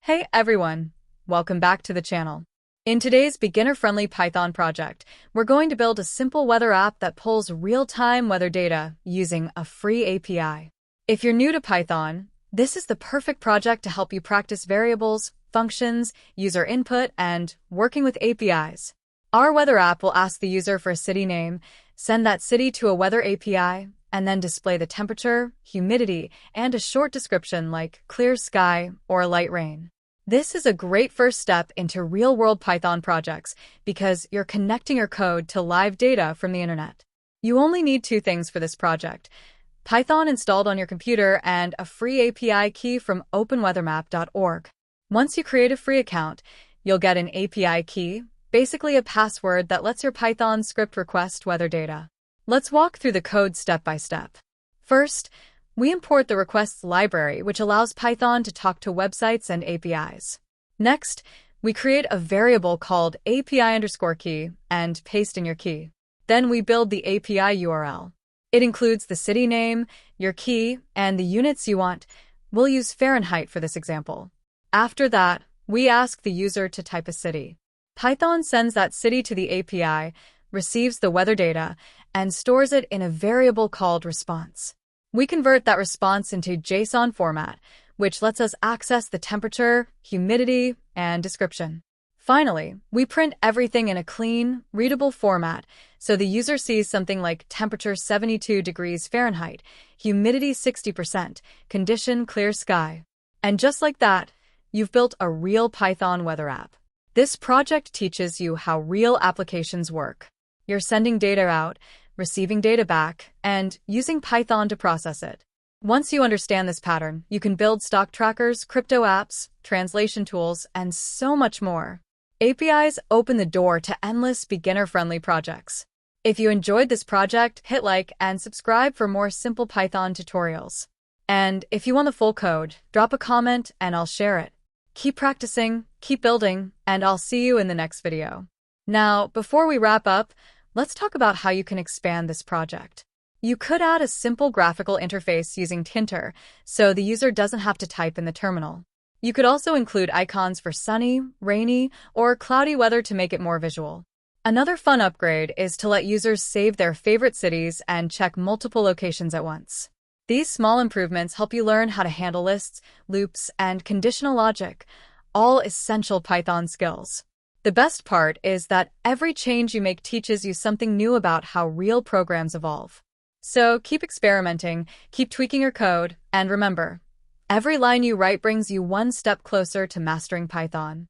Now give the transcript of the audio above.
Hey everyone, welcome back to the channel. In today's beginner-friendly Python project, we're going to build a simple weather app that pulls real-time weather data using a free API. If you're new to Python, this is the perfect project to help you practice variables, functions, user input, and working with APIs. Our weather app will ask the user for a city name, send that city to a weather API, and then display the temperature, humidity, and a short description like clear sky or light rain. This is a great first step into real-world Python projects because you're connecting your code to live data from the internet. You only need two things for this project: Python installed on your computer and a free API key from openweathermap.org. Once you create a free account, you'll get an API key, basically a password that lets your Python script request weather data. Let's walk through the code step by step. First, we import the requests library, which allows Python to talk to websites and APIs. Next, we create a variable called API_key and paste in your key. Then we build the API URL. It includes the city name, your key, and the units you want. We'll use Fahrenheit for this example. After that, we ask the user to type a city. Python sends that city to the API, receives the weather data, and stores it in a variable called response. We convert that response into JSON format, which lets us access the temperature, humidity, and description. Finally, we print everything in a clean, readable format so the user sees something like temperature 72 degrees Fahrenheit, humidity 60%, condition clear sky. And just like that, you've built a real Python weather app. This project teaches you how real applications work. You're sending data out, receiving data back, and using Python to process it. Once you understand this pattern, you can build stock trackers, crypto apps, translation tools, and so much more. APIs open the door to endless beginner-friendly projects. If you enjoyed this project, hit like and subscribe for more simple Python tutorials. And if you want the full code, drop a comment and I'll share it. Keep practicing, keep building, and I'll see you in the next video. Now, before we wrap up, let's talk about how you can expand this project. You could add a simple graphical interface using Tinter, so the user doesn't have to type in the terminal. You could also include icons for sunny, rainy, or cloudy weather to make it more visual. Another fun upgrade is to let users save their favorite cities and check multiple locations at once. These small improvements help you learn how to handle lists, loops, and conditional logic, all essential Python skills. The best part is that every change you make teaches you something new about how real programs evolve. So keep experimenting, keep tweaking your code, and remember, every line you write brings you one step closer to mastering Python.